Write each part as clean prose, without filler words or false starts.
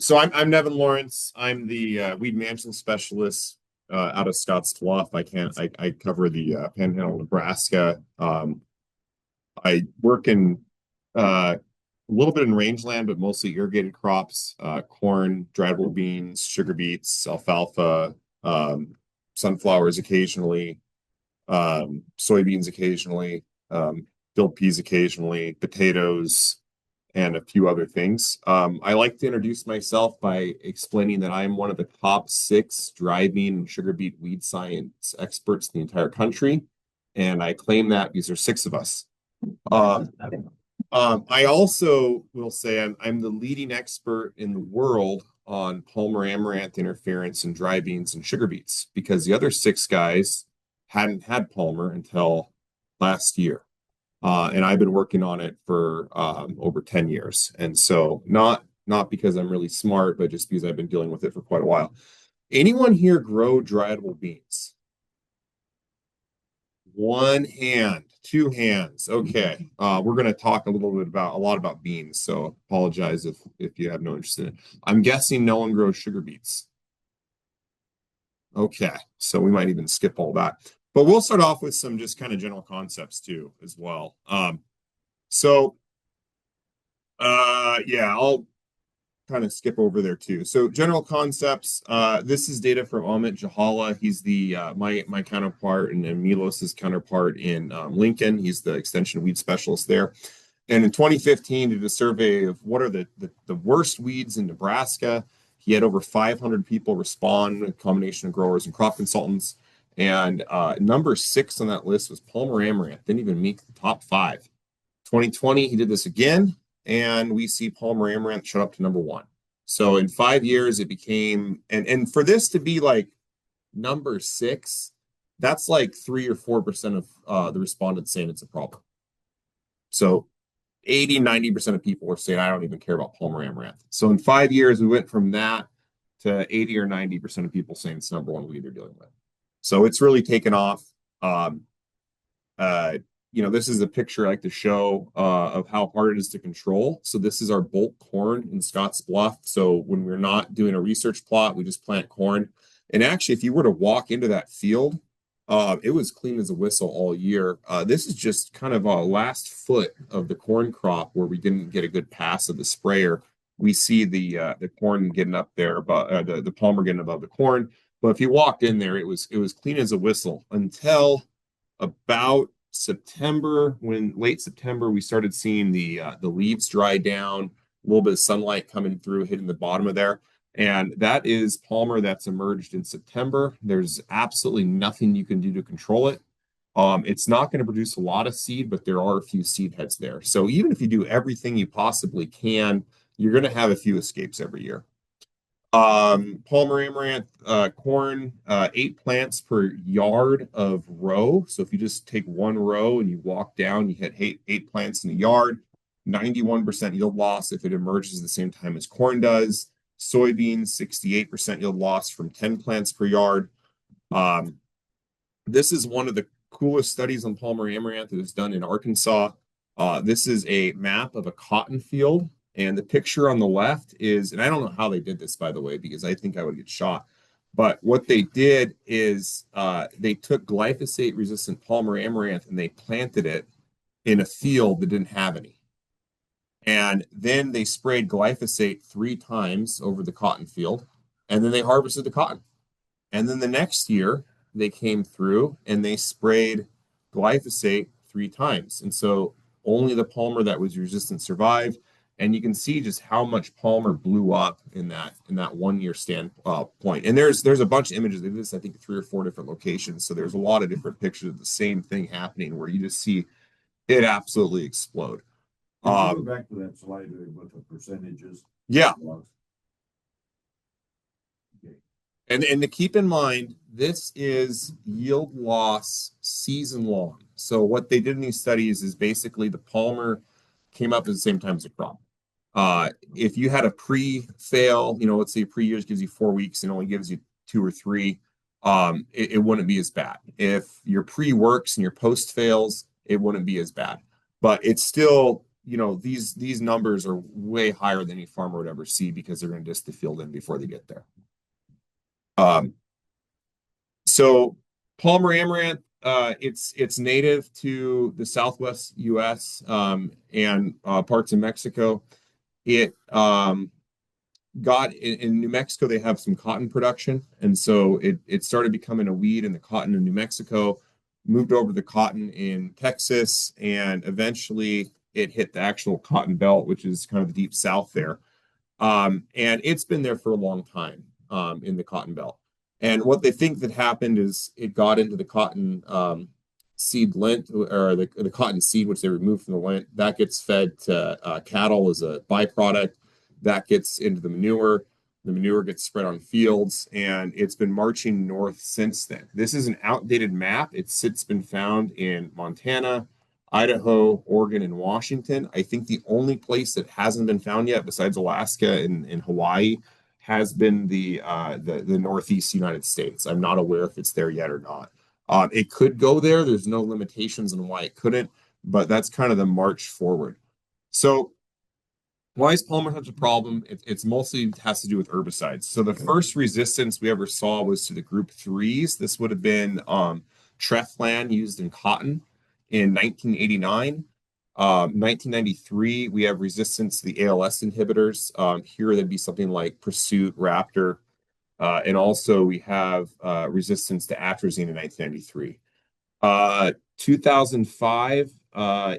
So I'm Nevin Lawrence. I'm the weed management specialist out of Scotts Bluff. I cover the Panhandle, Nebraska. I work in a little bit in rangeland, but mostly irrigated crops, corn, driedable beans, sugar beets, alfalfa, sunflowers occasionally, soybeans occasionally, field peas occasionally, potatoes, and a few other things. I like to introduce myself by explaining that I'm one of the top six dry bean and sugar beet weed science experts in the entire country. And I claim that because there's six of us. Um, I also will say I'm the leading expert in the world on Palmer amaranth interference in dry beans and sugar beets because the other six guys hadn't had Palmer until last year. And I've been working on it for over 10 years. And so not because I'm really smart, but just because I've been dealing with it for quite a while. Anyone here grow dryable beans? One hand, two hands. Okay. We're going to talk a lot about beans. So apologize if you have no interest in it. I'm guessing no one grows sugar beets. Okay. So we might even skip all that. But we'll start off with some just kind of general concepts too, as well. So yeah, I'll kind of skip over there too. So general concepts. This is data from Amit Jahala. He's the my counterpart and Milos's counterpart in Lincoln. He's the extension weed specialist there. And in 2015, did a survey of what are the worst weeds in Nebraska. He had over 500 people respond, a combination of growers and crop consultants. And number 6 on that list was Palmer amaranth. Didn't even make the top 5. 2020, he did this again, and we see Palmer amaranth shut up to number 1. So in 5 years, it became, and for this to be like number 6, that's like 3 or 4% of the respondents saying it's a problem. So 80-90% of people were saying, I don't even care about Palmer amaranth. So in 5 years, we went from that to 80 or 90% of people saying it's number 1 weed they're dealing with. So it's really taken off. This is a picture I like to show of how hard it is to control. So this is our bulk corn in Scotts Bluff. So when we're not doing a research plot, we just plant corn. And actually, if you were to walk into that field, it was clean as a whistle all year. This is just kind of a last foot of the corn crop where we didn't get a good pass of the sprayer. We see the corn getting up there, but the palmer getting above the corn. But if you walked in there, it was clean as a whistle until about September. When late September we started seeing the leaves dry down, a little bit of sunlight coming through, hitting the bottom of there. And that is palmer that's emerged in September. There's absolutely nothing you can do to control it. It's not going to produce a lot of seed, but there are a few seed heads there. So even if you do everything you possibly can, you're going to have a few escapes every year. Palmer amaranth, corn, 8 plants per yard of row. So if you just take one row and you walk down, you hit eight plants in a yard, 91% yield loss if it emerges at the same time as corn does. Soybeans, 68% yield loss from 10 plants per yard. This is one of the coolest studies on Palmer amaranth that is done in Arkansas. This is a map of a cotton field. And the picture on the left is, and I don't know how they did this, by the way, because I think I would get shot. But what they did is they took glyphosate-resistant Palmer amaranth and they planted it in a field that didn't have any. And then they sprayed glyphosate 3 times over the cotton field, and then they harvested the cotton. And then the next year, they came through and they sprayed glyphosate 3 times. And so only the Palmer that was resistant survived. And you can see just how much Palmer blew up in that 1 year point. And there's a bunch of images. They did this, I think, 3 or 4 different locations. So there's a lot of different pictures of the same thing happening where you just see it absolutely explode. Go back to that slide with the percentages. Yeah. Okay. And to keep in mind, this is yield loss season long. So what they did in these studies is basically the Palmer came up at the same time as the crop. If you had a pre-fail, let's say pre-years gives you 4 weeks and only gives you 2 or 3, it wouldn't be as bad. If your pre works and your post fails, it wouldn't be as bad. But it's still these numbers are way higher than any farmer would ever see because they're going to disc the field in before they get there. Um, so Palmer amaranth, it's native to the Southwest U.S. And parts of Mexico. It got in New Mexico, they have some cotton production, and so it started becoming a weed in the cotton in New Mexico, moved over to the cotton in Texas, and eventually it hit the actual cotton belt, which is kind of the deep south there. And it's been there for a long time in the cotton belt. And what they think that happened is it got into the cotton seed lint or the cotton seed, which they removed from the lint. That gets fed to cattle as a byproduct. That gets into the manure. The manure gets spread on fields, and it's been marching north since then. This is an outdated map. It's been found in Montana, Idaho, Oregon, and Washington. I think the only place that hasn't been found yet, besides Alaska and Hawaii, has been the Northeast United States. I'm not aware if it's there yet or not. It could go there. There's no limitations on why it couldn't, but that's kind of the march forward. So why is Palmer such a problem? It's mostly has to do with herbicides. So the first resistance we ever saw was to the group threes. This would have been Treflan used in cotton in 1989. 1993, we have resistance to the ALS inhibitors. Here, that'd be something like Pursuit, Raptor, and also we have resistance to atrazine in 1993. 2005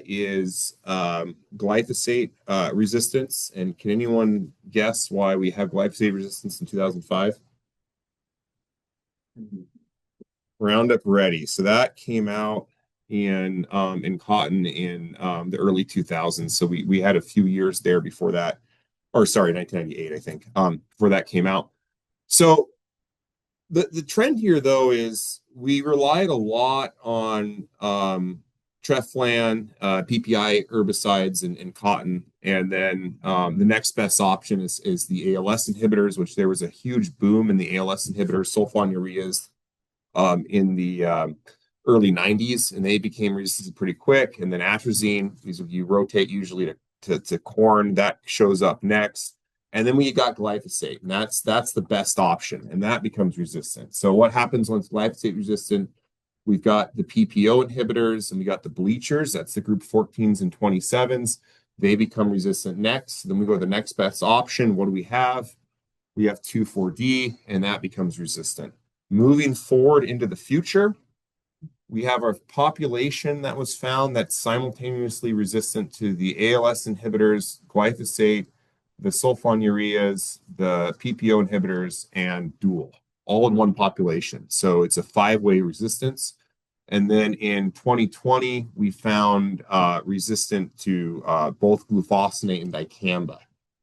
is glyphosate resistance. And can anyone guess why we have glyphosate resistance in 2005? Roundup Ready. So that came out in cotton in the early 2000s. So we had a few years there before that, or sorry, 1998, I think, before that came out. So the trend here, though, is we relied a lot on Treflan, PPI herbicides, and cotton. And then the next best option is the ALS inhibitors, which there was a huge boom in the ALS inhibitors, sulfonylureas, in the early 90s, and they became resistant pretty quick. And then atrazine, you rotate usually to corn, that shows up next. And then we got glyphosate, and that's the best option, and that becomes resistant. So what happens once glyphosate resistant? We've got the PPO inhibitors, and we got the bleachers. That's the group 14s and 27s. They become resistant next. Then we go to the next best option. What do we have? We have 2,4-D, and that becomes resistant. Moving forward into the future, we have our population that was found that's simultaneously resistant to the ALS inhibitors, glyphosate, the sulfonylureas, the PPO inhibitors, and dual, all in one population. So it's a 5-way resistance. And then in 2020, we found resistant to both glufosinate and dicamba.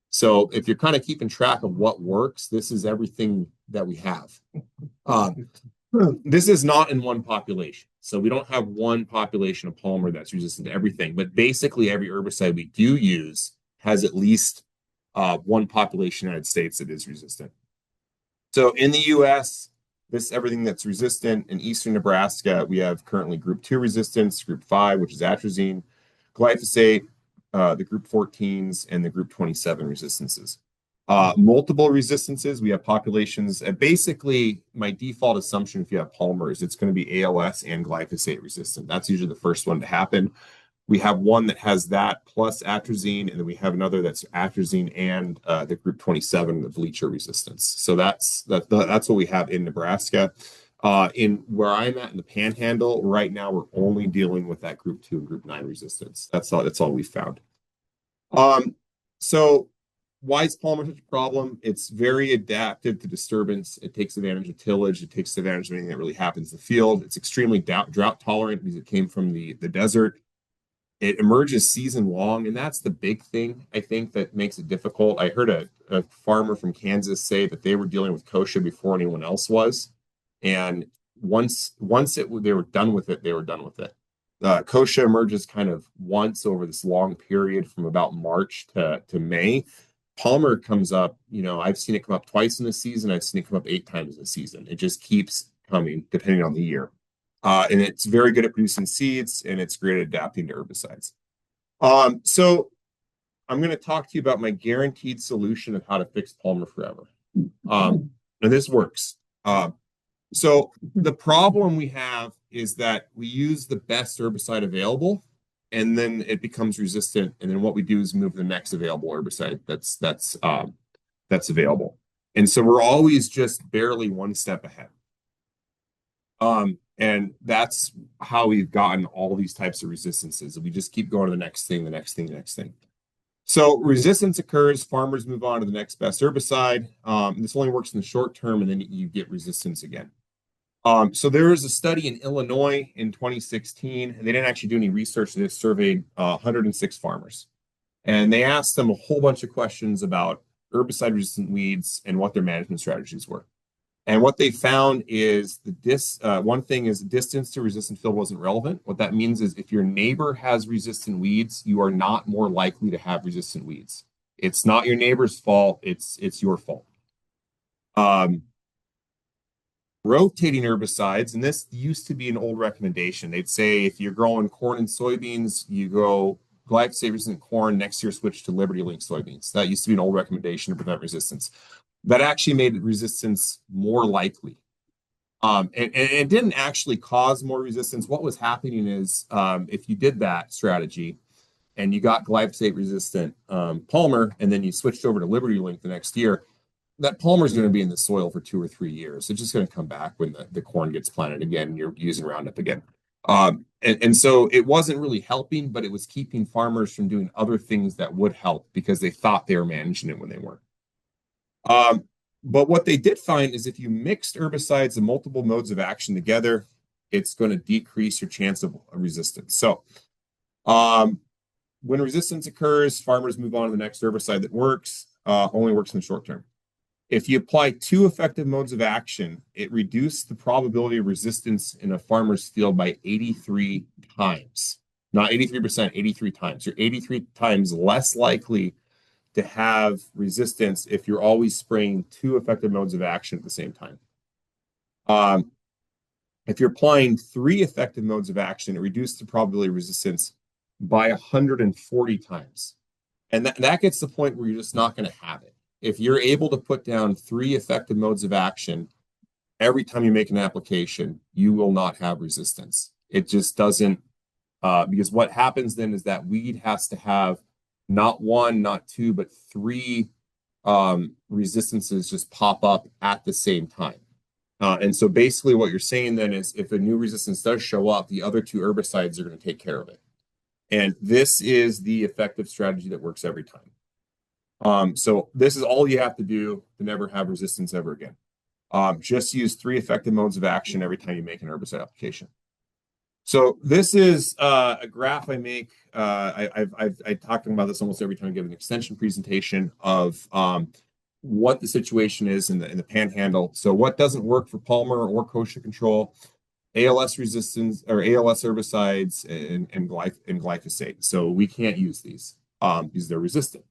So if you're kind of keeping track of what works, this is everything that we have. This is not in one population. So we don't have one population of Palmer that's resistant to everything. But basically, every herbicide we do use has at least one population in the United States that is resistant. So in the U.S., everything that's resistant. In eastern Nebraska, we have currently group 2 resistance, group 5, which is atrazine, glyphosate, the group 14s, and the group 27 resistances. Multiple resistances, we have populations. Basically, my default assumption if you have Palmer is it's going to be ALS and glyphosate resistant. That's usually the first one to happen. We have one that has that plus atrazine, and then we have another that's atrazine and the group 27, the bleacher resistance. So that's what we have in Nebraska. In where I'm at in the Panhandle right now, we're only dealing with that group 2 and group 9 resistance. That's all we found. So why is Palmer such a problem? It's very adaptive to disturbance. It takes advantage of tillage. It takes advantage of anything that really happens in the field. It's extremely drought tolerant because it came from the desert. It emerges season long, and that's the big thing, I think, that makes it difficult. I heard a farmer from Kansas say that they were dealing with kochia before anyone else was. And once they were done with it, they were done with it. Kochia emerges kind of once over this long period from about March to May. Palmer comes up, I've seen it come up twice in the season. I've seen it come up 8 times in the season. It just keeps coming depending on the year. And it's very good at producing seeds, and it's great at adapting to herbicides. So I'm going to talk to you about my guaranteed solution of how to fix Palmer forever. And this works. So the problem we have is that we use the best herbicide available, and then it becomes resistant. And then what we do is move the next available herbicide that's available. And so we're always just barely one step ahead. And that's how we've gotten all these types of resistances. We just keep going to the next thing, the next thing, the next thing. So resistance occurs, farmers move on to the next best herbicide. This only works in the short term, and then you get resistance again. So there was a study in Illinois in 2016, and they didn't actually do any research. They surveyed 106 farmers, and they asked them a whole bunch of questions about herbicide-resistant weeds and what their management strategies were. And what they found is one thing is distance to resistant field wasn't relevant. What that means is if your neighbor has resistant weeds, you are not more likely to have resistant weeds. It's not your neighbor's fault. It's your fault. Rotating herbicides, and this used to be an old recommendation. They'd say if you're growing corn and soybeans, you go glyphosate-resistant corn, next year switch to Liberty Link soybeans. That used to be an old recommendation to prevent resistance. That actually made resistance more likely. And it didn't actually cause more resistance. What was happening is if you did that strategy and you got glyphosate-resistant Palmer, and then you switched over to Liberty Link the next year, that Palmer is going to be in the soil for 2 or 3 years. It's just going to come back when the corn gets planted again and you're using Roundup again. And so it wasn't really helping, but it was keeping farmers from doing other things that would help because they thought they were managing it when they weren't. But what they did find is if you mixed herbicides and multiple modes of action together, it's going to decrease your chance of resistance. So when resistance occurs, farmers move on to the next herbicide that works, only works in the short term. If you apply 2 effective modes of action, it reduced the probability of resistance in a farmer's field by 83 times. Not 83%, 83 times. You're 83 times less likely to have resistance if you're always spraying 2 effective modes of action at the same time. If you're applying 3 effective modes of action, it reduces the probability of resistance by 140 times. And that gets to the point where you're just not going to have it. If you're able to put down 3 effective modes of action every time you make an application, you will not have resistance. It just doesn't, because what happens then is that weed has to have not 1, not 2, but 3 resistances just pop up at the same time. And so basically what you're saying then is if a new resistance does show up, the other 2 herbicides are going to take care of it. And this is the effective strategy that works every time. So this is all you have to do to never have resistance ever again. Just use 3 effective modes of action every time you make an herbicide application. So this is a graph I make. I talk about this almost every time I give an extension presentation of what the situation is in the panhandle. So what doesn't work for Palmer or kochia control, ALS resistance or ALS herbicides and glyphosate. So we can't use these because they're resistant.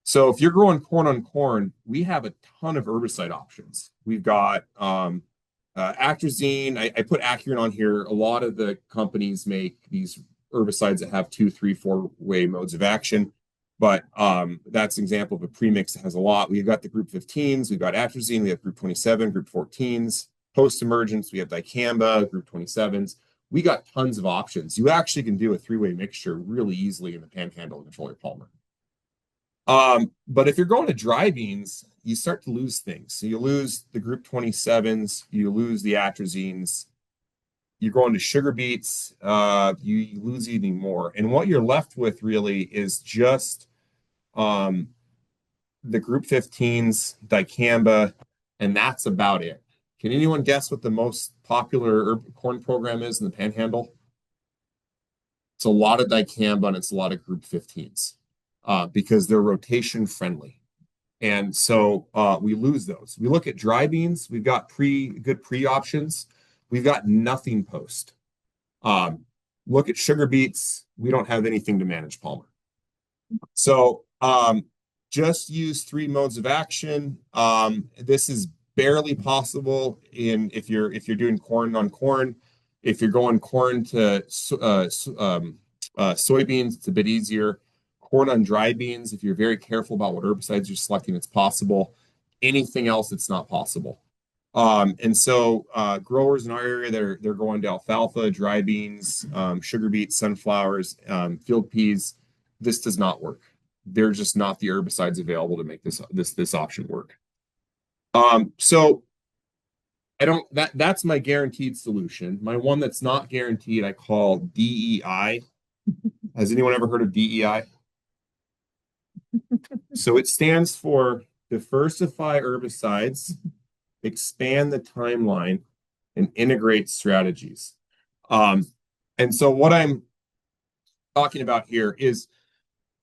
So if you're growing corn on corn, we have a ton of herbicide options. We've got atrazine. I put Acuren on here. A lot of the companies make these herbicides that have 2, 3, 4-way modes of action, but that's an example of a premix that has a lot. We've got the group 15s. We've got atrazine. We have group 27, group 14s. Post-emergence, we have dicamba, group 27s. We got tons of options. You actually can do a 3-way mixture really easily in the panhandle and control your Palmer. But if you're going to dry beans, you start to lose things. So you lose the group 27s, you lose the atrazines, you're going to sugar beets, you lose even more. And what you're left with really is just the group 15s, dicamba, and that's about it. Can anyone guess what the most popular corn program is in the panhandle? It's a lot of dicamba and it's a lot of group 15s. Because they're rotation friendly. And so we lose those. We look at dry beans, we've got good pre options. We've got nothing post. Look at sugar beets, we don't have anything to manage Palmer. So just use 3 modes of action. This is barely possible if you're doing corn on corn. If you're going corn to soybeans, it's a bit easier. corn on dry beans, if you're very careful about what herbicides you're selecting, it's possible. Anything else, it's not possible. And so growers in our area, they're going to alfalfa, dry beans, sugar beets, sunflowers, field peas. This does not work. They're just not the herbicides available to make this option work. So I don't that's my guaranteed solution. My one that's not guaranteed, I call DEI. Has anyone ever heard of DEI? So it stands for diversify herbicides, expand the timeline, and integrate strategies. Um, and so what I'm talking about here is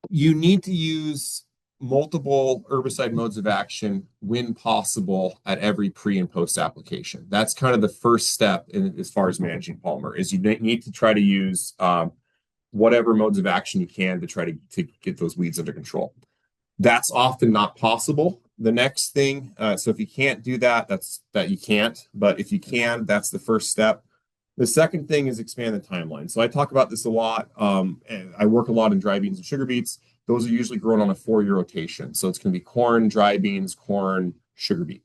you need to use multiple herbicide modes of action when possible at every pre and post application. That's kind of the first step as far as managing polymer is you need to try to use whatever modes of action you can to try to get those weeds under control. That's often not possible. The next thing, so if you can't do that, that you can't. But if you can, that's the first step. The second thing is expand the timeline. So I talk about this a lot. And I work a lot in dry beans and sugar beets. Those are usually grown on a 4-year rotation. So it's going to be corn, dry beans, corn, sugar beet.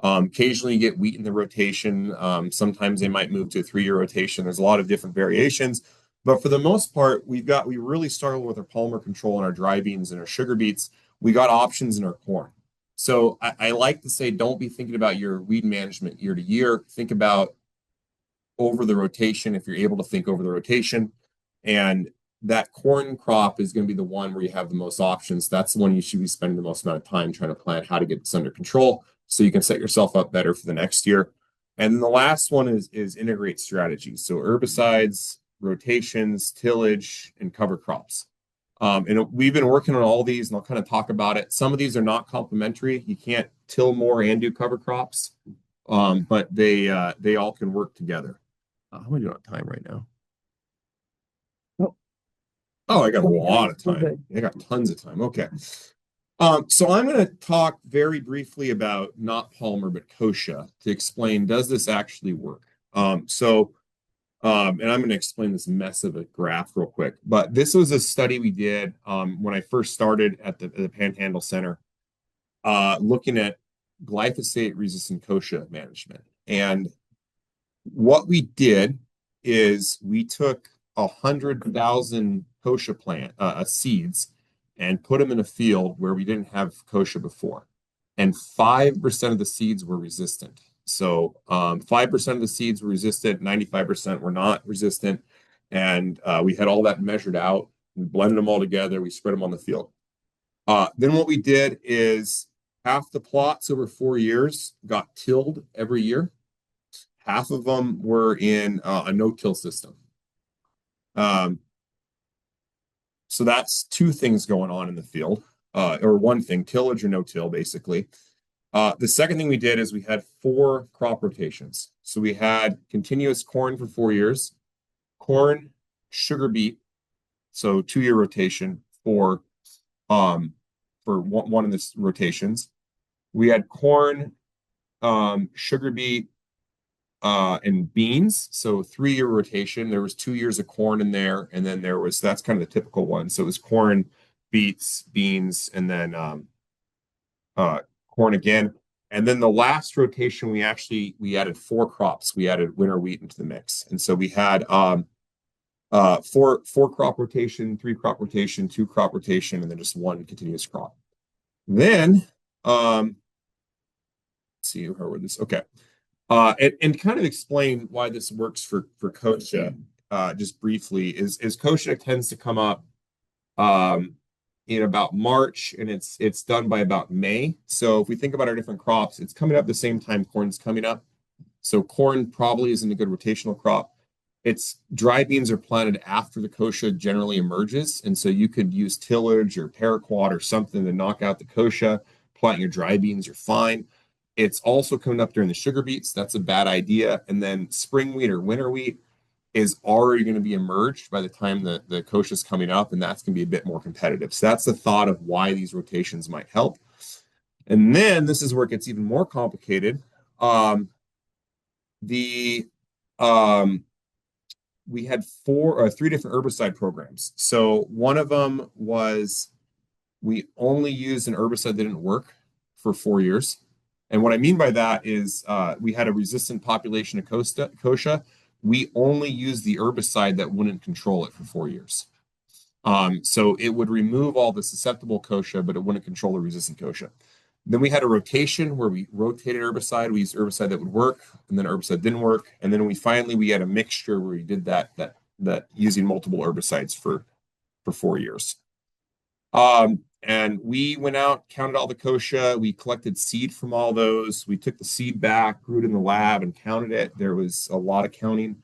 Occasionally you get wheat in the rotation. Sometimes they might move to a 3-year rotation. There's a lot of different variations. But for the most part, we really struggle with our polymer control in our dry beans and our sugar beets. We got options in our corn. So I like to say, don't be thinking about your weed management year to year. Think about over the rotation if you're able to think over the rotation. And that corn crop is going to be the one where you have the most options. That's the one you should be spending the most amount of time trying to plan how to get this under control so you can set yourself up better for the next year. And then the last one is integrate strategies. So herbicides, rotations, tillage, and cover crops. And we've been working on all these, and I'll kind of talk about it. Some of these are not complementary. You can't till more and do cover crops, but they all can work together. How am I doing on time right now? Oh, I got a lot of time. I got tons of time. Okay. So I'm going to talk very briefly about not Palmer, but kochia to explain, does this actually work? And I'm going to explain this mess of a graph real quick. But this was a study we did when I first started at the Panhandle Center, looking at glyphosate-resistant kochia management. And what we did is we took 100,000 kochia seeds and put them in a field where we didn't have kochia before, and 5% of the seeds were resistant. So 5% of the seeds were resistant, 95% were not resistant, and we had all that measured out. We blended them all together. We spread them on the field. Then what we did is half the plots over 4 years got tilled every year. Half of them were in a no-till system. So that's two things going on in the field, or one thing, tillage or no-till, basically. The second thing we did is we had 4 crop rotations. So we had continuous corn for 4 years, corn, sugar beet, so 2-year rotation for one of the rotations. We had corn, sugar beet, and beans. So 3-year rotation. There was 2 years of corn in there, and then that's kind of the typical one. So it was corn, beets, beans, and then corn again. And then the last rotation, we added 4 crops. We added winter wheat into the mix, and so we had 4 crop rotation, 3 crop rotation, 2 crop rotation, and then just 1 continuous crop. Then let's see how we're this. Okay. And kind of explain why this works for kochia, just briefly, is kochia tends to come up in about March, and it's done by about May. So if we think about our different crops, it's coming up the same time corn's coming up. So corn probably isn't a good rotational crop. It's dry beans are planted after the kochia generally emerges, and so you could use tillage or paraquat or something to knock out the kochia. Plant your dry beans, you're fine. It's also coming up during the sugar beets. That's a bad idea. And then spring wheat or winter wheat is already going to be emerged by the time the kochia is coming up, and that's going to be a bit more competitive. So that's the thought of why these rotations might help. And then this is where it gets even more complicated. The we had three different herbicide programs. So one of them was we only used an herbicide that didn't work for 4 years. And what I mean by that is we had a resistant population of kochia. We only used the herbicide that wouldn't control it for 4 years. So it would remove all the susceptible kochia, but it wouldn't control the resistant kochia. Then we had a rotation where we rotated herbicide. We used herbicide that would work, and then herbicide didn't work. And then we had a mixture where we did that using multiple herbicides for 4 years. And we went out, counted all the kochia. We collected seed from all those. We took the seed back, grew it in the lab, and counted it. There was a lot of counting.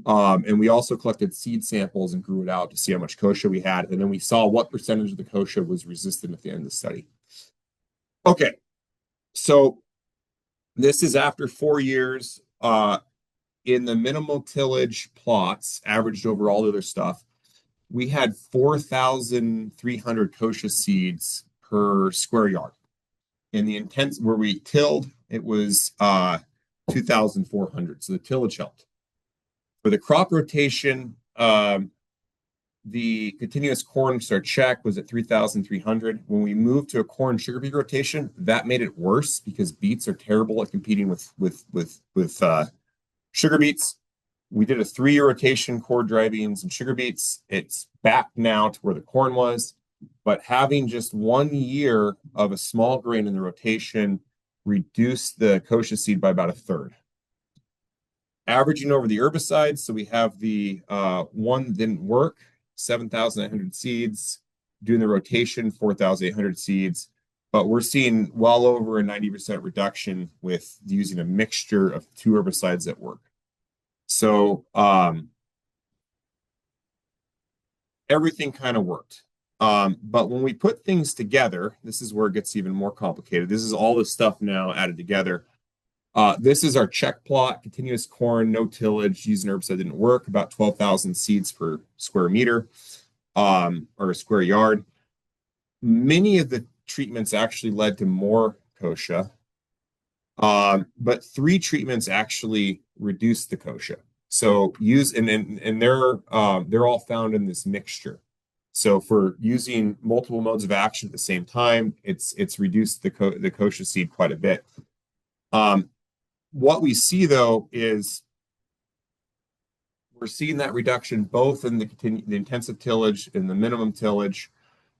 And we also collected seed samples and grew it out to see how much kochia we had. And then we saw what percentage of the kochia was resistant at the end of the study. Okay, so this is after 4 years. In the minimal tillage plots, averaged over all the other stuff, we had 4,300 kochia seeds per square yard. In the intense where we tilled, it was 2,400. So the tillage helped. For the crop rotation, the continuous corn start check was at 3,300. When we moved to a corn sugar beet rotation, that made it worse because beets are terrible at competing with sugar beets. We did a 3-year rotation, cord dry beans and sugar beets. It's back now to where the corn was, but having just 1 year of a small grain in the rotation reduced the kochia seed by about a third. Averaging over the herbicides, so we have the one that didn't work, 7,800 seeds, doing the rotation, 4,800 seeds, but we're seeing well over a 90% reduction with using a mixture of two herbicides that work. So everything kind of worked. But when we put things together, this is where it gets even more complicated. This is all this stuff now added together. This is our check plot, continuous corn, no tillage, using herbicide didn't work, about 12,000 seeds per square meter or a square yard. Many of the treatments actually led to more kochia, but 3 treatments actually reduced the kochia. So they're all found in this mixture. So for using multiple modes of action at the same time, it's reduced the kochia seed quite a bit. What we see though is we're seeing that reduction both in the intensive tillage and the minimum tillage,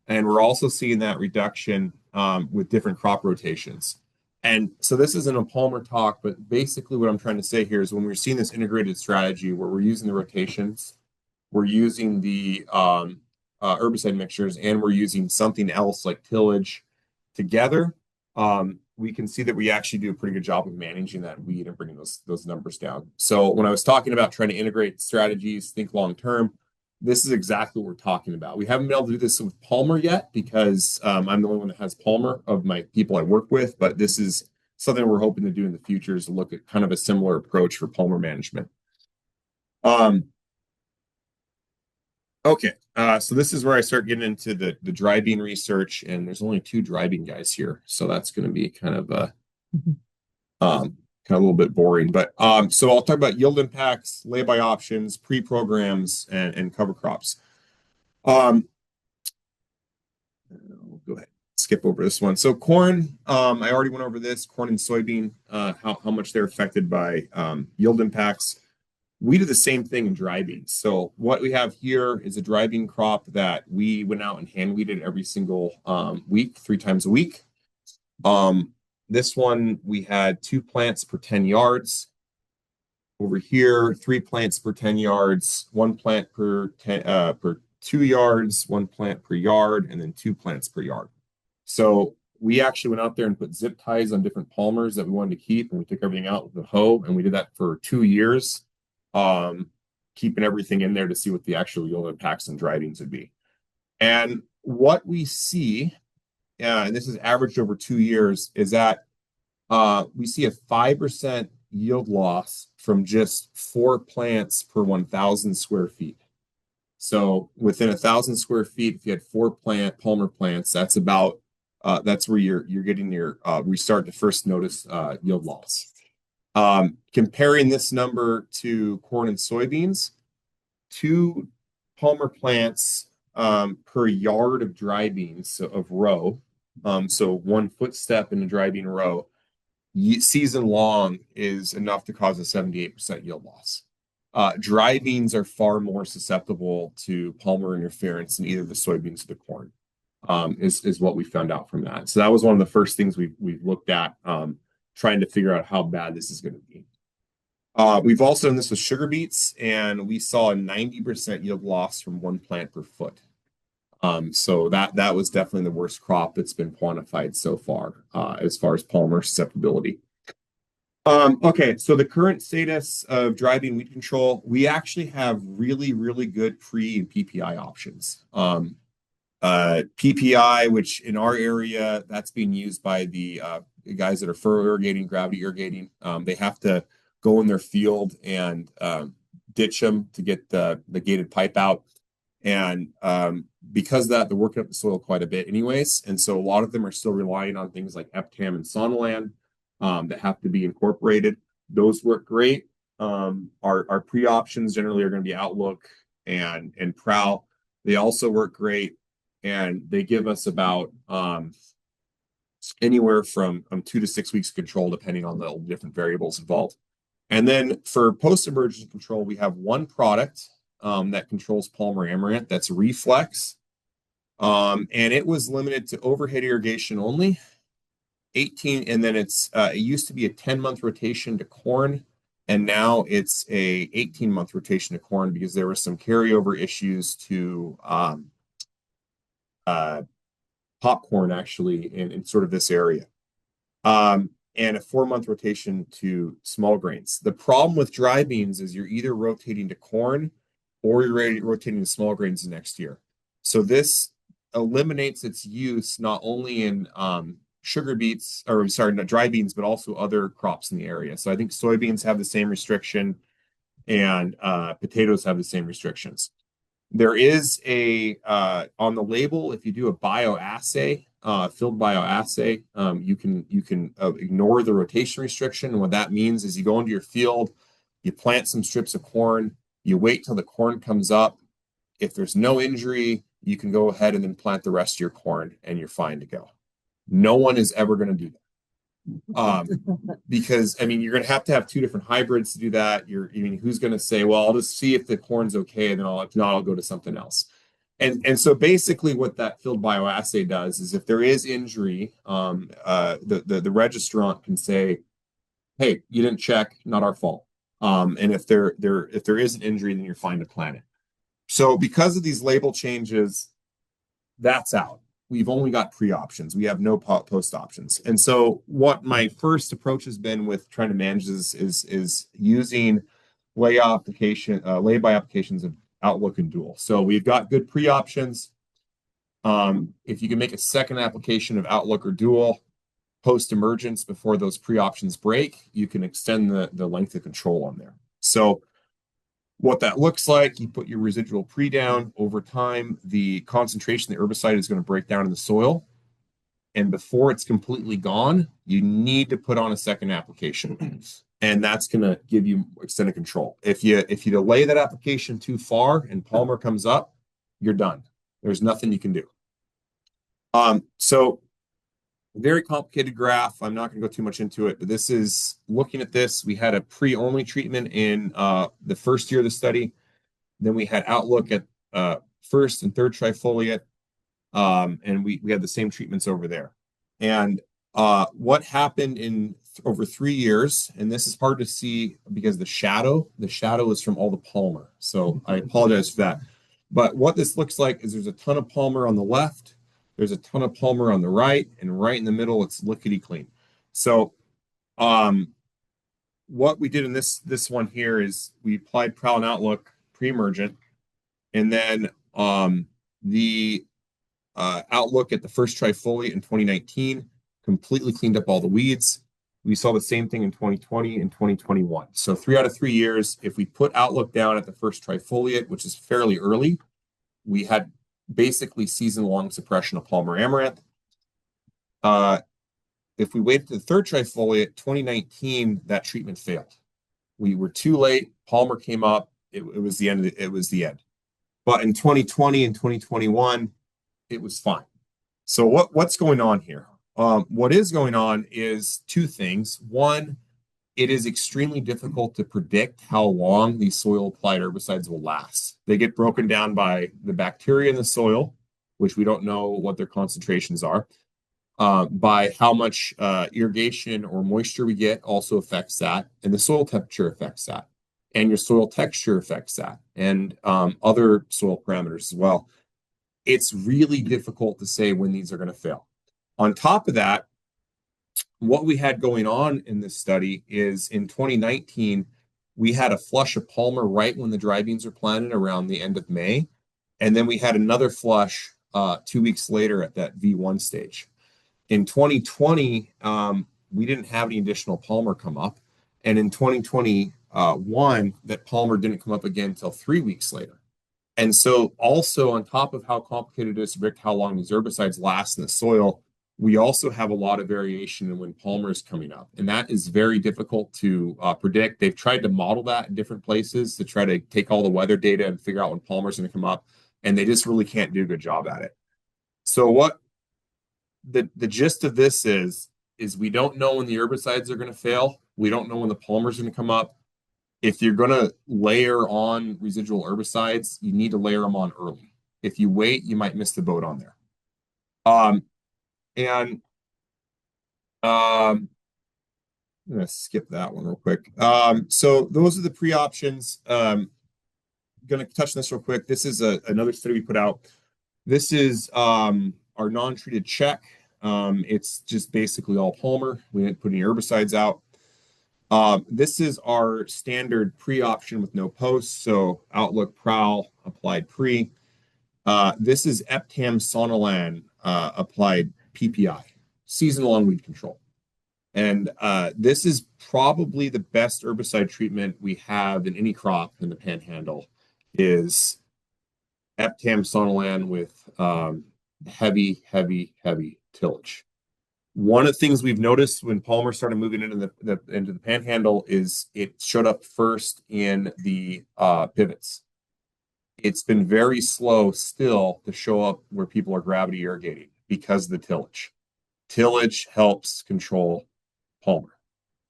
and we're also seeing that reduction with different crop rotations. And so this isn't a Palmer talk, but basically what I'm trying to say here is when we're seeing this integrated strategy where we're using the rotations, we're using the herbicide mixtures, and we're using something else like tillage together, we can see that we actually do a pretty good job of managing that weed and bringing those numbers down. So when I was talking about trying to integrate strategies, think long term, this is exactly what we're talking about. We haven't been able to do this with Palmer yet because I'm the only one that has Palmer of my people I work with, but this is something we're hoping to do in the future is to look at kind of a similar approach for Palmer management. Okay, so this is where I start getting into the dry bean research, and there's only 2 dry bean guys here, so that's going to be kind of a little bit boring. But so I'll talk about yield impacts, lay-by options, pre-programs, and cover crops. I'll go ahead, skip over this one. So corn, I already went over this. Corn and soybean, how much they're affected by yield impacts. We do the same thing in dry beans. So what we have here is a dry bean crop that we went out and hand weeded every single week, 3 times a week. This one, we had 2 plants per 10 yards. Over here, 3 plants per 10 yards, 1 plant per 2 yards, 1 plant per yard, and then 2 plants per yard. So we actually went out there and put zip ties on different palmers that we wanted to keep, and we took everything out with the hoe, and we did that for 2 years. Keeping everything in there to see what the actual yield impacts and dry beans would be. And what we see, and this is averaged over 2 years, is that we see a 5% yield loss from just 4 plants per 1,000 square feet. So within 1,000 square feet, if you had 4 Palmer plants, that's about that's where you're getting your we start to first notice yield loss. Comparing this number to corn and soybeans, two Palmer plants per yard of dry beans, so of row. So 1 foot step in a dry bean row, season long is enough to cause a 78% yield loss. Dry beans are far more susceptible to Palmer interference than either the soybeans or the corn, is what we found out from that. So that was one of the first things we've looked at, trying to figure out how bad this is going to be. We've also done this with sugar beets, and we saw a 90% yield loss from 1 plant per foot. So that was definitely the worst crop that's been quantified so far, as far as Palmer susceptibility. Okay, so the current status of dry bean weed control, we actually have really, really good pre and PPI options. PPI, which in our area, that's being used by the guys that are furrow irrigating, gravity irrigating. They have to go in their field and ditch them to get the gated pipe out. And because of that, they're working up the soil quite a bit anyways. And so a lot of them are still relying on things like Eptam and Sonalan that have to be incorporated. Those work great. Our pre-options generally are going to be Outlook and Prowl. They also work great, and they give us about anywhere from 2 to 6 weeks of control, depending on the different variables involved. And then for post-emergence control, we have one product that controls Palmer amaranth. That's Reflex. And it was limited to overhead irrigation only. 18, and then it used to be a 10-month rotation to corn, and now it's a 18-month rotation to corn because there were some carryover issues to popcorn actually in sort of this area. And a 4-month rotation to small grains. The problem with dry beans is you're either rotating to corn or you're rotating to small grains next year. So this eliminates its use not only in sugar beets, or sorry, not dry beans, but also other crops in the area. So I think soybeans have the same restriction, and potatoes have the same restrictions. There is a on the label, if you do a bioassay, field bioassay, you can ignore the rotation restriction. And what that means is you go into your field, you plant some strips of corn, you wait till the corn comes up. If there's no injury, you can go ahead and then plant the rest of your corn, and you're fine to go. No one is ever going to do that. Because I mean, you're going to have two different hybrids to do that. Who's going to say, well, I'll just see if the corn's okay, and then if not, I'll go to something else. And so basically what that field bioassay does is if there is injury, the registrant can say, hey, you didn't check, not our fault. And if there is an injury, then you're fine to plant it. So because of these label changes, that's out. We've only got pre-options. We have no post options. And so what my first approach has been with trying to manage this is using lay-by applications of Outlook and Dual. So we've got good pre-options. If you can make a second application of Outlook or Dual post-emergence before those pre-options break, you can extend the length of control on there. So what that looks like, you put your residual pre down. Over time, the concentration of the herbicide is going to break down in the soil. And before it's completely gone, you need to put on a second application. And that's going to give you extended control. If you delay that application too far and Palmer comes up, you're done. There's nothing you can do. So very complicated graph. I'm not going to go too much into it, but this is looking at this. We had a pre-only treatment in the first year of the study. Then we had Outlook at first and third trifoliate, and we had the same treatments over there. And what happened in over 3 years, and this is hard to see because the shadow is from all the Palmer. So I apologize for that. But what this looks like is there's a ton of Palmer on the left. There's a ton of Palmer on the right, and right in the middle, it's lickety clean. So, what we did in this one here is we applied Prowl and Outlook pre-emergent, and then the Outlook at the first trifoliate in 2019 completely cleaned up all the weeds. We saw the same thing in 2020 and 2021. So 3 out of 3 years, if we put Outlook down at the first trifoliate, which is fairly early, we had basically season-long suppression of Palmer amaranth. If we waited to the third trifoliate, 2019, that treatment failed. We were too late. Palmer came up. it was the end. It was the end. But in 2020 and 2021, it was fine. So what's going on here? What is going on is two things. One, it is extremely difficult to predict how long these soil applied herbicides will last. They get broken down by the bacteria in the soil, which we don't know what their concentrations are. By how much irrigation or moisture we get also affects that, and the soil temperature affects that, and your soil texture affects that, and other soil parameters as well. It's really difficult to say when these are going to fail. On top of that, what we had going on in this study is in 2019, we had a flush of Palmer right when the dry beans were planted around the end of May. And then we had another flush 2 weeks later at that V1 stage. In 2020, we didn't have any additional Palmer come up. And in 2021, that Palmer didn't come up again until 3 weeks later. And so also on top of how complicated it is to predict how long these herbicides last in the soil, we also have a lot of variation in when Palmer is coming up. And that is very difficult to predict. They've tried to model that in different places to try to take all the weather data and figure out when Palmer is going to come up. And they just really can't do a good job at it. So what the gist of this is we don't know when the herbicides are going to fail. We don't know when the Palmer is going to come up. If you're going to layer on residual herbicides, you need to layer them on early. If you wait, you might miss the boat on there. And I'm going to skip that one real quick. So those are the pre-options. Going to touch on this real quick. This is another study we put out. This is our non-treated check. It's just basically all Palmer. We didn't put any herbicides out. This is our standard pre-option with no posts. So Outlook, Prowl, applied pre. This is eptam-sonolan applied PPI, season-long weed control. And this is probably the best herbicide treatment we have in any crop in the Panhandle is eptam-sonolan with heavy tillage. One of the things we've noticed when Palmer started moving into the Panhandle is it showed up first in the pivots. It's been very slow still to show up where people are gravity irrigating because of the tillage. Tillage helps control Palmer.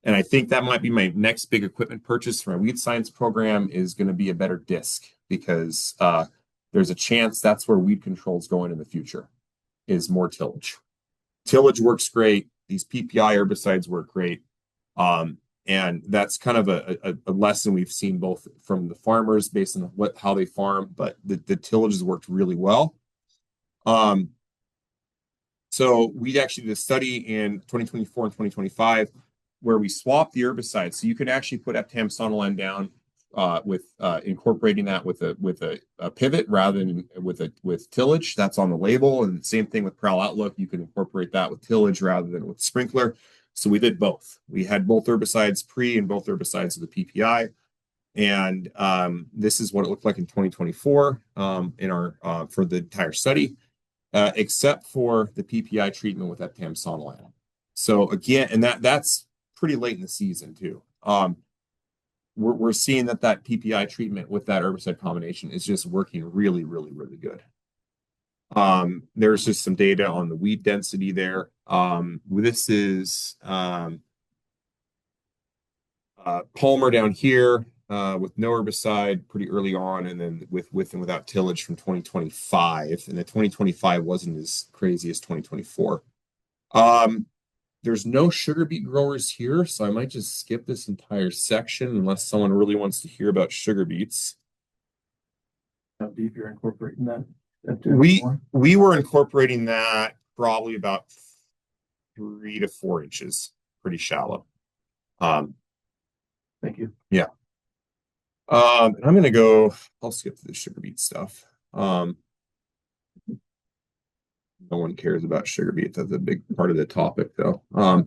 And I think that might be my next big equipment purchase for my weed science program is going to be a better disc because there's a chance that's where weed control is going in the future is more tillage. Tillage works great. These PPI herbicides work great. And that's kind of a lesson we've seen both from the farmers based on how they farm, but the tillage has worked really well. So we actually did a study in 2024 and 2025 where we swapped the herbicides. So you can actually put eptam-sonolan down with incorporating that with a pivot rather than with tillage. That's on the label. And same thing with Prowl Outlook. You can incorporate that with tillage rather than with sprinkler. So we did both. We had both herbicides pre and both herbicides of the PPI. And this is what it looked like in 2024 in our for the entire study, except for the PPI treatment with eptam-sonolan. So again, and that's pretty late in the season too. We're seeing that PPI treatment with that herbicide combination is just working really good. There's just some data on the weed density there. This is Palmer down here with no herbicide pretty early on, and then with and without tillage from 2025. And the 2025 wasn't as crazy as 2024. There's no sugar beet growers here, so I might just skip this entire section unless someone really wants to hear about sugar beets. How deep you're incorporating that? We were incorporating that probably about 3 to 4 inches, pretty shallow. Thank you. Yeah. And I'm gonna go. I'll skip the sugar beet stuff. No one cares about sugar beet. That's a big part of the topic, though. Okay,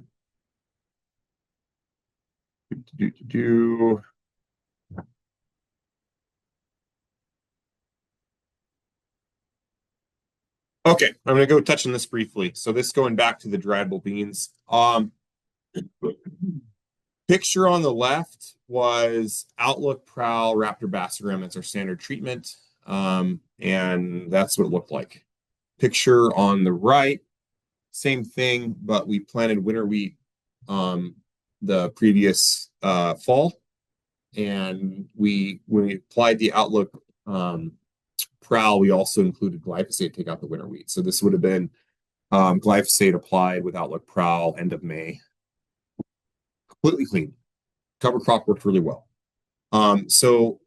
I'm going to go touch on this briefly. So this going back to the dryable beans. Picture on the left was Outlook, Prowl, Raptor, Bassigram. That's our standard treatment. And that's what it looked like. Picture on the right, same thing, but we planted winter wheat the previous fall. And when we applied the Outlook Prowl, we also included glyphosate to take out the winter wheat. So this would have been glyphosate applied with Outlook Prowl end of May. Completely clean. Cover crop worked really well. So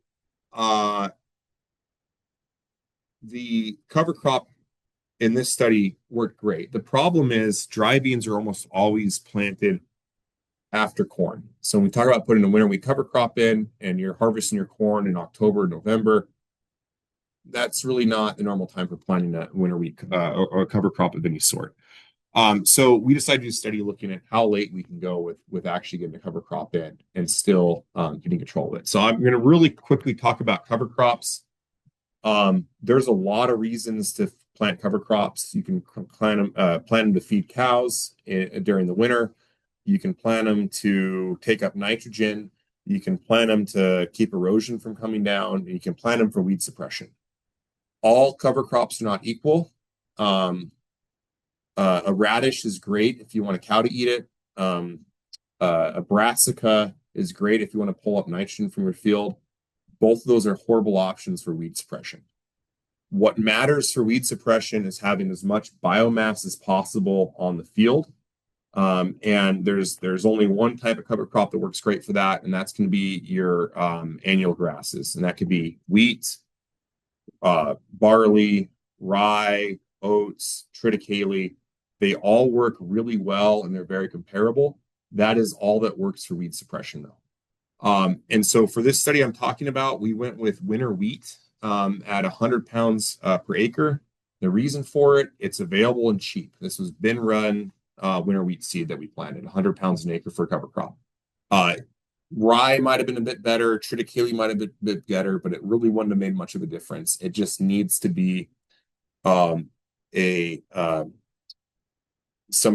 the cover crop in this study worked great. The problem is dry beans are almost always planted after corn. So when we talk about putting a winter wheat cover crop in and you're harvesting your corn in October, November, that's really not the normal time for planting a winter wheat or a cover crop of any sort. So we decided to study looking at how late we can go with actually getting a cover crop in and still getting control of it. So I'm going to really quickly talk about cover crops. There's a lot of reasons to plant cover crops. You can plant them to feed cows during the winter. You can plant them to take up nitrogen. You can plant them to keep erosion from coming down. And you can plant them for weed suppression. All cover crops are not equal. A radish is great if you want a cow to eat it. A brassica is great if you want to pull up nitrogen from your field. Both of those are horrible options for weed suppression. What matters for weed suppression is having as much biomass as possible on the field. And there's only one type of cover crop that works great for that, and that's going to be your annual grasses. And that could be wheat, barley, rye, oats, triticale. They all work really well and they're very comparable. That is all that works for weed suppression, though. And so for this study I'm talking about, we went with winter wheat at 100 pounds per acre. The reason for it, it's available and cheap. This was bin run winter wheat seed that we planted, 100 pounds an acre for a cover crop. Rye might have been a bit better, triticale might have been a bit better, but it really wouldn't have made much of a difference. It just needs to be some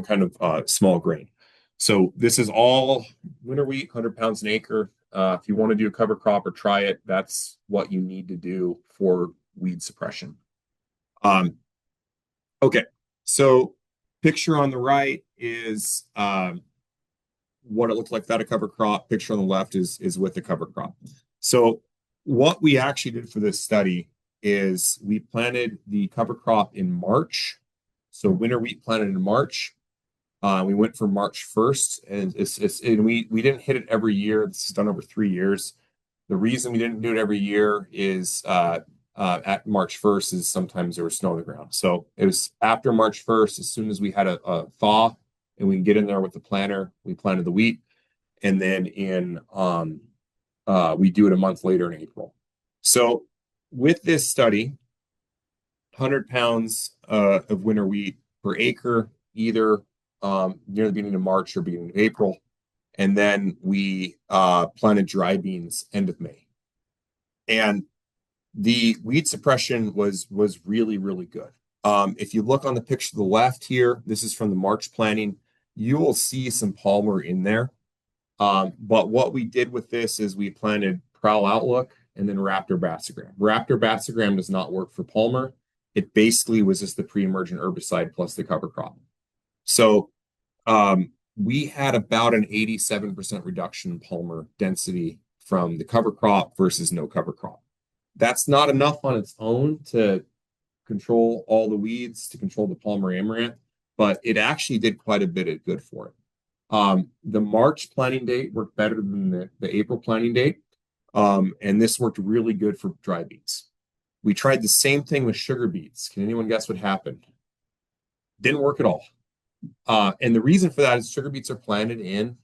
kind of small grain. So this is all winter wheat, 100 pounds an acre. If you want to do a cover crop or try it, that's what you need to do for weed suppression. Okay, so picture on the right is what it looked like without a cover crop. Picture on the left is with the cover crop. So what we actually did for this study is we planted the cover crop in March. So winter wheat planted in March. We went for March 1st, and we didn't hit it every year. This is done over 3 years. The reason we didn't do it every year is at March 1st is sometimes there was snow on the ground. So it was after March 1st, as soon as we had a thaw and we can get in there with the planter, we planted the wheat. And then we do it a month later in April. So with this study, 100 pounds of winter wheat per acre, either near the beginning of March or beginning of April. And then we planted dry beans end of May. And the weed suppression was really, really good. If you look on the picture to the left here, this is from the March planting, you will see some palmer in there. But what we did with this is we planted Prowl Outlook and then Raptor Bassigram. Raptor Bassigram does not work for palmer. It basically was just the pre-emergent herbicide plus the cover crop. So we had about an 87% reduction in palmer density from the cover crop versus no cover crop. That's not enough on its own to control all the weeds, to control the palmer amaranth, but it actually did quite a bit of good for it. The March planting date worked better than the April planting date, and this worked really good for dry beans. We tried the same thing with sugar beets. Can anyone guess what happened? Didn't work at all. And the reason for that is sugar beets are planted in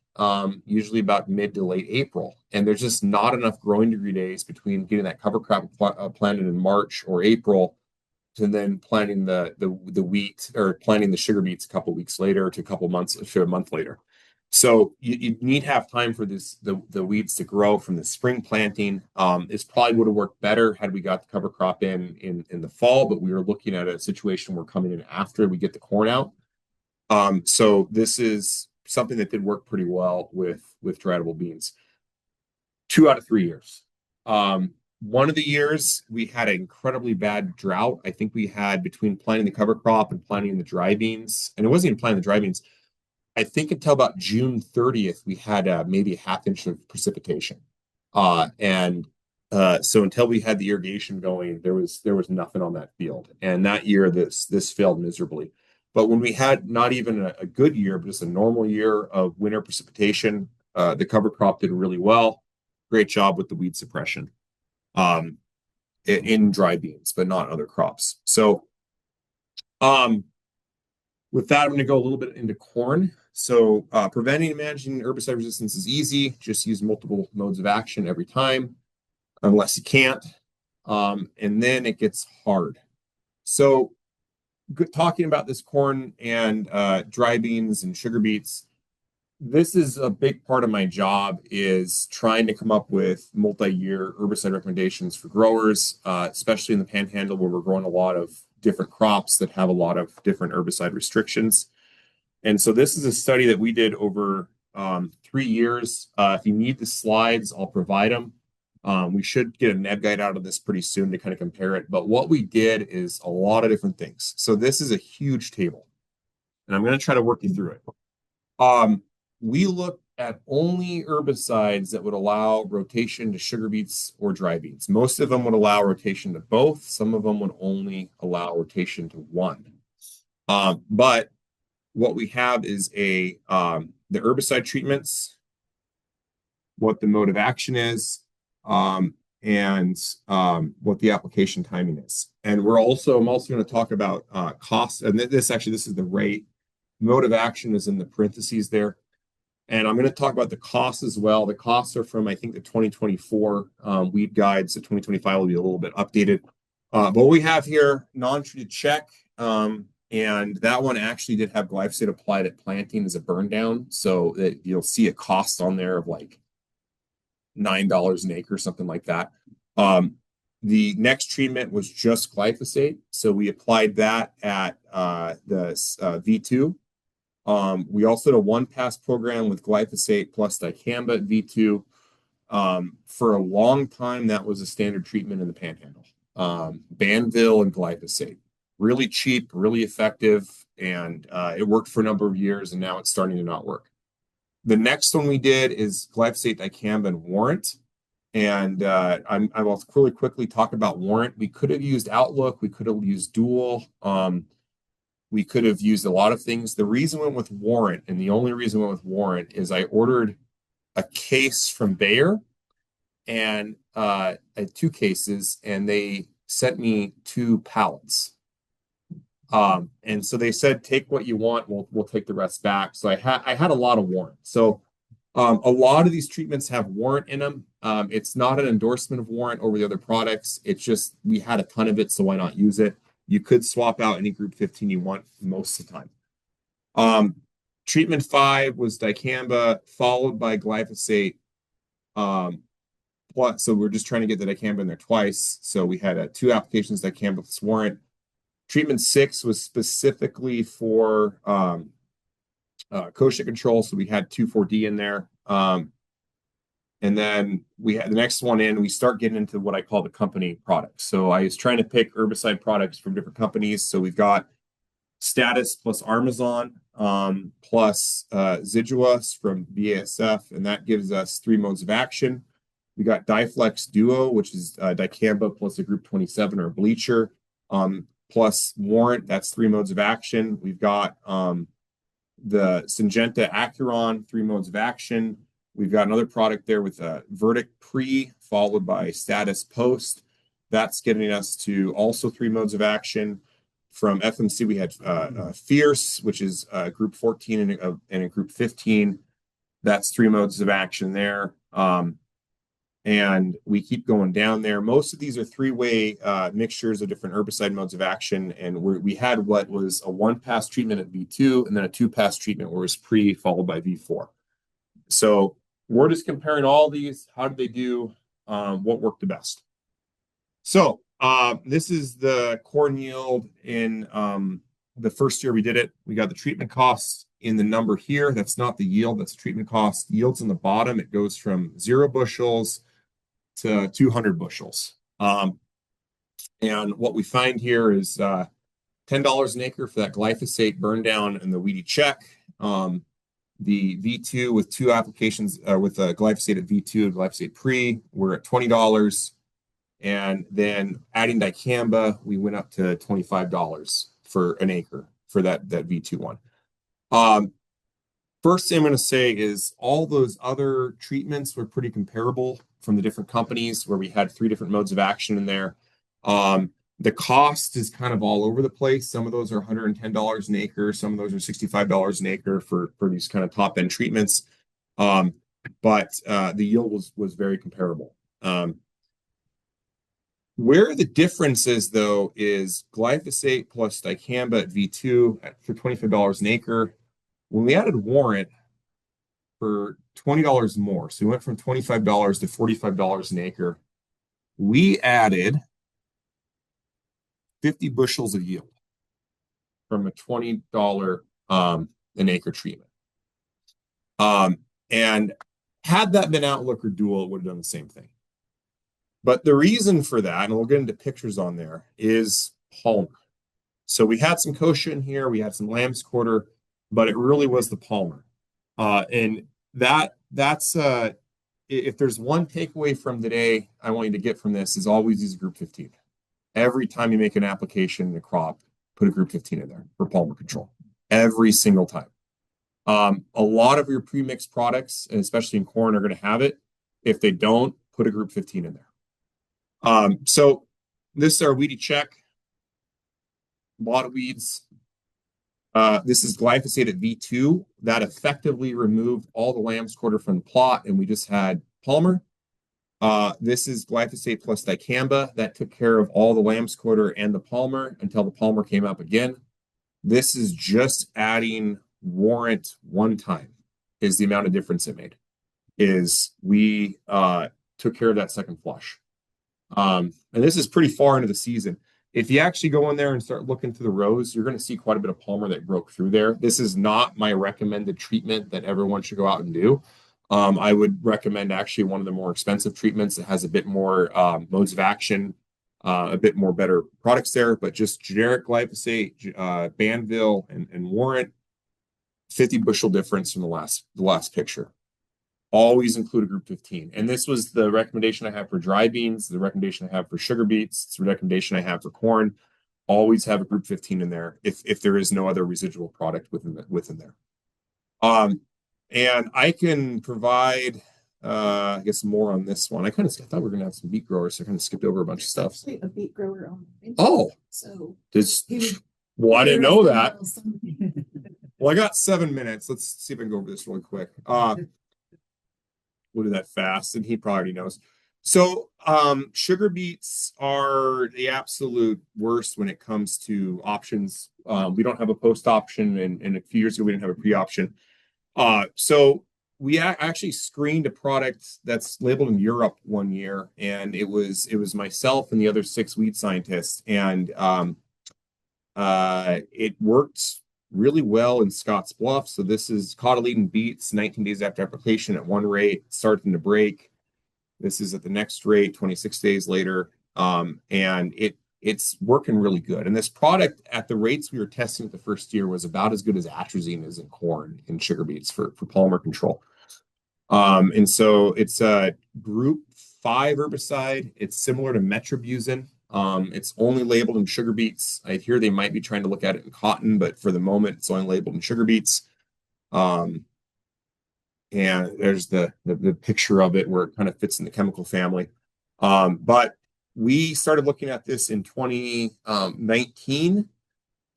usually about mid to late April, and there's just not enough growing degree days between getting that cover crop planted in March or April to then planting the wheat or planting the sugar beets a couple weeks later to a couple months to a month later. So you need to have time for the weeds to grow from the spring planting. This probably would have worked better had we got the cover crop in the fall, but we were looking at a situation where coming in after we get the corn out. So this is something that did work pretty well with dry edible beans. 2 out of 3 years. One of the years we had an incredibly bad drought. I think we had between planting the cover crop and planting the dry beans, and it wasn't even planting the dry beans. I think until about June 30th, we had maybe a half inch of precipitation. And so until we had the irrigation going, there was nothing on that field. And that year, this failed miserably. But when we had not even a good year, but just a normal year of winter precipitation, the cover crop did really well. Great job with the weed suppression um, in dry beans, but not other crops. So um, with that, I'm going to go a little bit into corn. So preventing and managing herbicide resistance is easy. Just use multiple modes of action every time, unless you can't. And then it gets hard. So talking about this corn and dry beans and sugar beets, this is a big part of my job is trying to come up with multi-year herbicide recommendations for growers, especially in the panhandle where we're growing a lot of different crops that have a lot of different herbicide restrictions. And so this is a study that we did over 3 years. If you need the slides, I'll provide them. We should get a neb guide out of this pretty soon to kind of compare it. But what we did is a lot of different things. So this is a huge table, and I'm going to try to work you through it. We looked at only herbicides that would allow rotation to sugar beets or dry beets. Most of them would allow rotation to both. Some of them would only allow rotation to one. But what we have is the herbicide treatments, what the mode of action is, and what the application timing is. And I'm also going to talk about cost. And this is the rate. Mode of action is in the parentheses there. And I'm going to talk about the costs as well. The costs are from, I think, the 2024 weed guides. The 2025 will be a little bit updated. But what we have here, non-treated check. And that one actually did have glyphosate applied at planting as a burn down. So that you'll see a cost on there of like $9 an acre, something like that. The next treatment was just glyphosate. So we applied that at the V2. We also did a one-pass program with glyphosate plus dicamba at V2. For a long time, that was a standard treatment in the panhandle. Banville and glyphosate. Really cheap, really effective, and it worked for a number of years, and now it's starting to not work. The next one we did is glyphosate, dicamba, and warrant. And I will really quickly talk about warrant. We could have used Outlook. We could have used Dual. We could have used a lot of things. The reason we went with warrant, and the only reason we went with warrant, is I ordered a case from Bayer, and I had 2 cases, and they sent me 2 pallets. And so they said, take what you want, we'll take the rest back. So I had a lot of warrant. So a lot of these treatments have warrant in them. It's not an endorsement of warrant over the other products. It's just we had a ton of it, so why not use it? You could swap out any group 15 you want most of the time. Treatment 5 was dicamba, followed by glyphosate. So we're just trying to get the dicamba in there twice. So we had 2 applications dicamba plus warrant. Treatment 6 was specifically for kochia control, so we had 2,4-D in there. And then we had the next one in, we start getting into what I call the company products. So I was trying to pick herbicide products from different companies. So we've got Status plus Armazon plus Zidua from BASF, and that gives us 3 modes of action. We got Diflex Duo, which is dicamba plus a group 27 or bleacher, plus warrant. That's 3 modes of action. We've got the Syngenta Acuron, 3 modes of action. We've got another product there with Verdict Pre, followed by Status Post. That's getting us to also 3 modes of action. From FMC, we had Fierce, which is group 14 and a group 15. That's 3 modes of action there. And we keep going down there. Most of these are 3-way mixtures of different herbicide modes of action. And we had what was a 1-pass treatment at V2 and then a 2-pass treatment where it was pre followed by V4. So we're just comparing all these. How did they do? What worked the best? So this is the corn yield in the first year we did it. We got the treatment costs. in the number here. That's not the yield, that's the treatment cost. Yields in the bottom, it goes from 0 bushels to 200 bushels. And what we find here is $10 an acre for that glyphosate burn down and the weedy check. The V2 with two applications with glyphosate at V2 and glyphosate pre, we're at $20. And then adding dicamba, we went up to $25 for an acre for that V2 one. First thing I'm going to say is all those other treatments were pretty comparable from the different companies where we had 3 different modes of action in there. The cost is kind of all over the place. Some of those are $110 an acre. Some of those are $65 an acre for these kind of top end treatments. But the yield was very comparable. Where the difference is, though, is glyphosate plus dicamba at V2 for $25 an acre. When we added warrant for $20 more, so we went from $25 to $45 an acre, we added 50 bushels of yield from a $20 an acre treatment. And had that been Outlook or Dual, it would have done the same thing. But the reason for that, and we'll get into pictures on there, is Palmer. So we had some kochia in here, we had some lamb's quarter, but it really was the Palmer. And that's if there's one takeaway from today I want you to get from this is always use a group 15. Every time you make an application in a crop, put a group 15 in there for Palmer control. Every single time. A lot of your pre-mixed products, and especially in corn, are going to have it. If they don't, put a group 15 in there. So this is our weedy check. A lot of weeds. This is glyphosate at V2. That effectively removed all the lamb's quarter from the plot, and we just had Palmer. This is glyphosate plus dicamba. That took care of all the lamb's quarter and the Palmer until the Palmer came up again. This is just adding warrant one time is the amount of difference it made. Is we took care of that second flush. And this is pretty far into the season. If you actually go in there and start looking through the rows, you're going to see quite a bit of Palmer that broke through there. This is not my recommended treatment that everyone should go out and do. I would recommend actually one of the more expensive treatments that has a bit more modes of action, a bit more better products there, but just generic glyphosate, Banville, and warrant, 50 bushel difference from the last picture. Always include a group 15. And this was the recommendation I have for dry beans, the recommendation I have for sugar beets, it's the recommendation I have for corn. Always have a group 15 in there if there is no other residual product within there. And I can provide, I guess, more on this one. I thought we were going to have some beet growers, so I kind of skipped over a bunch of stuff. Actually, a beet grower on the Oh, so well, I didn't know that. Well, I got 7 minutes. Let's see if I can go over this really quick. We'll do that fast, and he probably knows. So sugar beets are the absolute worst when it comes to options. We don't have a post option, and a few years ago we didn't have a pre-option. So we actually screened a product that's labeled in Europe one year, and it was myself and the other 6 weed scientists, and it worked really well in Scotts Bluff. So this is cotyledon beets 19 days after application at one rate, starting to break. This is at the next rate 26 days later, and it's working really good. And this product at the rates we were testing it the first year was about as good as atrazine is in corn and sugar beets for Palmer control. And so it's a group 5 herbicide. It's similar to metribuzin. It's only labeled in sugar beets. I hear they might be trying to look at it in cotton, but for the moment, it's only labeled in sugar beets. And there's the picture of it where it kind of fits in the chemical family. But we started looking at this in 2019,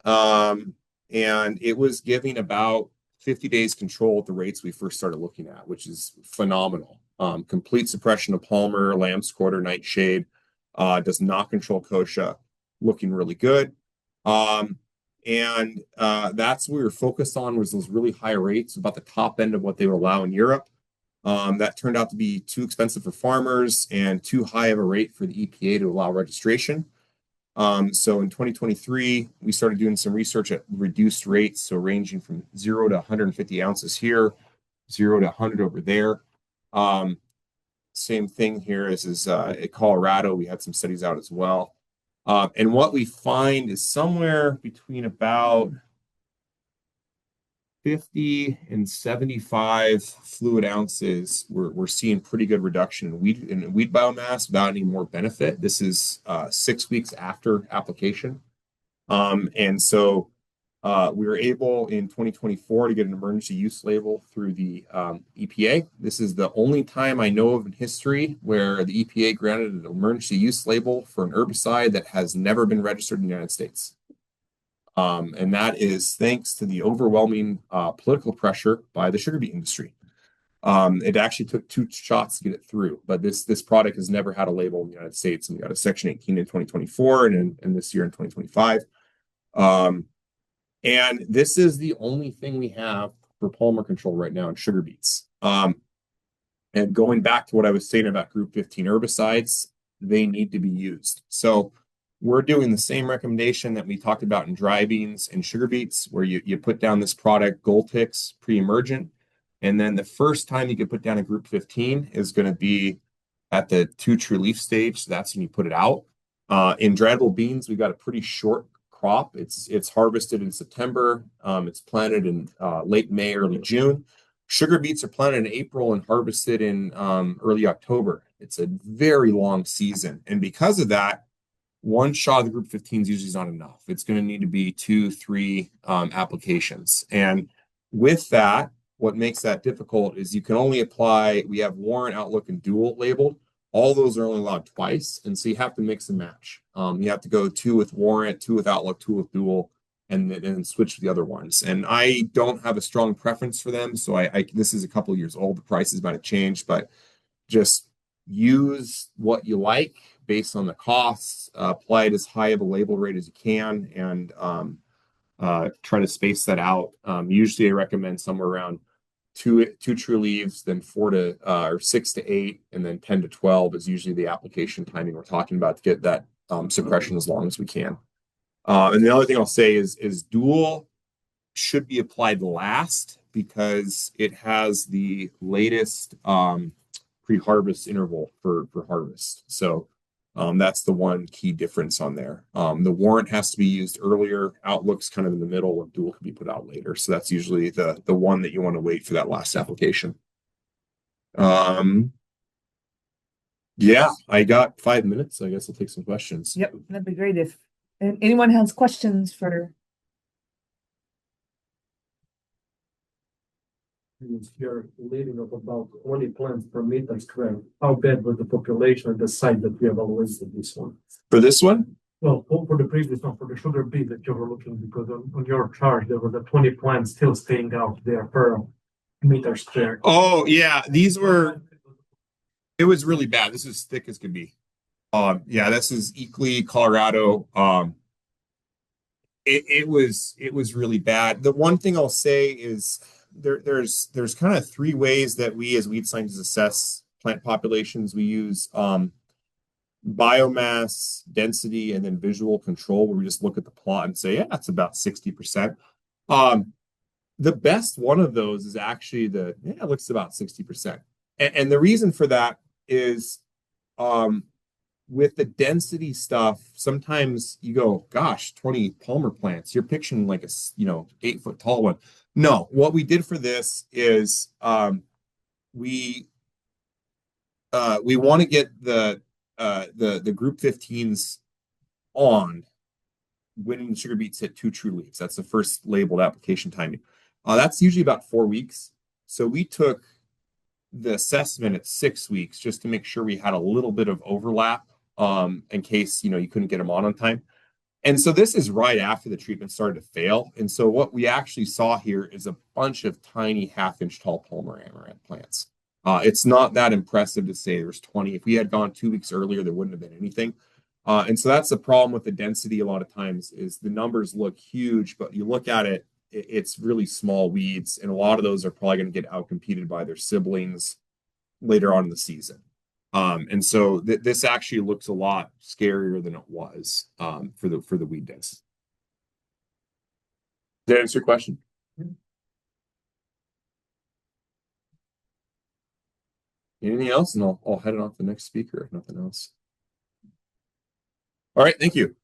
and it was giving about 50 days control at the rates we first started looking at, which is phenomenal. Complete suppression of Palmer, lamb's quarter, nightshade. Does not control kochia, looking really good. And that's what we were focused on, was those really high rates, about the top end of what they would allow in Europe. That turned out to be too expensive for farmers and too high of a rate for the EPA to allow registration. So in 2023, we started doing some research at reduced rates, so ranging from 0 to 150 ounces here, 0 to 100 over there. Um, Same thing here is at Colorado. We had some studies out as well. And what we find is somewhere between about 50 and 75 fluid ounces, we're seeing pretty good reduction in weed biomass without any more benefit. This is 6 weeks after application. And so we were able in 2024 to get an emergency use label through the EPA. This is the only time I know of in history where the EPA granted an emergency use label for an herbicide that has never been registered in the United States. And that is thanks to the overwhelming political pressure by the sugar beet industry. It actually took 2 shots to get it through, but this product has never had a label in the United States, and we got a Section 18 in 2024 and this year in 2025. And this is the only thing we have for polymer control right now in sugar beets. And going back to what I was saying about group 15 herbicides, they need to be used. So we're doing the same recommendation that we talked about in dry beans and sugar beets, where you put down this product, Goltix pre-emergent, and then the first time you can put down a group 15 is going to be at the 2 true leaf stage. So that's when you put it out. In dryable beans, we've got a pretty short crop. It's harvested in September. It's planted in late May, early June. Sugar beets are planted in April and harvested in early October. It's a very long season. And because of that, 1 shot of the group 15 is usually not enough. It's going to need to be 2, 3 applications. And with that, what makes that difficult is you can only apply, we have Warrant, Outlook, and Dual labeled. All those are only allowed twice. And so you have to mix and match. You have to go 2 with Warrant, 2 with Outlook, 2 with Dual, and then switch to the other ones. And I don't have a strong preference for them. So this is a couple of years old. The prices might have changed, but just use what you like based on the costs. Apply it as high of a label rate as you can, and try to space that out. Usually I recommend somewhere around two true leaves, then 4 to or 6 to 8, and then 10 to 12 is usually the application timing we're talking about to get that suppression as long as we can. And the other thing I'll say is Dual should be applied last because it has the latest pre-harvest interval for harvest. So that's the one key difference on there. The Warrant has to be used earlier. Outlook's kind of in the middle, and Dual can be put out later. So that's usually the one that you want to wait for that last application. Yeah, I got 5 minutes. I guess I'll take some questions. Yep, that'd be great if anyone has questions for. You're living of about 20 plants per meter square. How bad was the population at the site that we have always did this one? For this one? Well, for the previous one, for the sugar beet that you were looking, because on your chart, there were the 20 plants still staying out there per meter square. Oh, yeah. It was really bad. This is thick as could be. Yeah, this is Eakly, Colorado. It was really bad. The one thing I'll say is there's kind of 3 ways that we as weed scientists assess plant populations. We use biomass, density, and then visual control, where we just look at the plot and say, yeah, that's about 60%. The best one of those is actually it looks about 60%. And the reason for that is with the density stuff, sometimes you go, gosh, 20 Palmer plants, you're picturing like a 8-foot tall one. No, what we did for this is we want to get the group 15s on when the sugar beets hit 2 true leaves. That's the first labeled application timing. That's usually about 4 weeks. So we took the assessment at 6 weeks just to make sure we had a little bit of overlap in case you couldn't get them on time. And so this is right after the treatment started to fail. And so what we actually saw here is a bunch of tiny 1/2-inch tall Palmer amaranth plants. It's not that impressive to say there's 20. If we had gone 2 weeks earlier, there wouldn't have been anything. And so that's the problem with the density a lot of times is the numbers look huge, but you look at it, it's really small weeds. And a lot of those are probably going to get outcompeted by their siblings later on in the season. And so this actually looks a lot scarier than it was for the weed days. Did that answer your question? Anything else? And I'll head it on to the next speaker if nothing else. All right, thank you.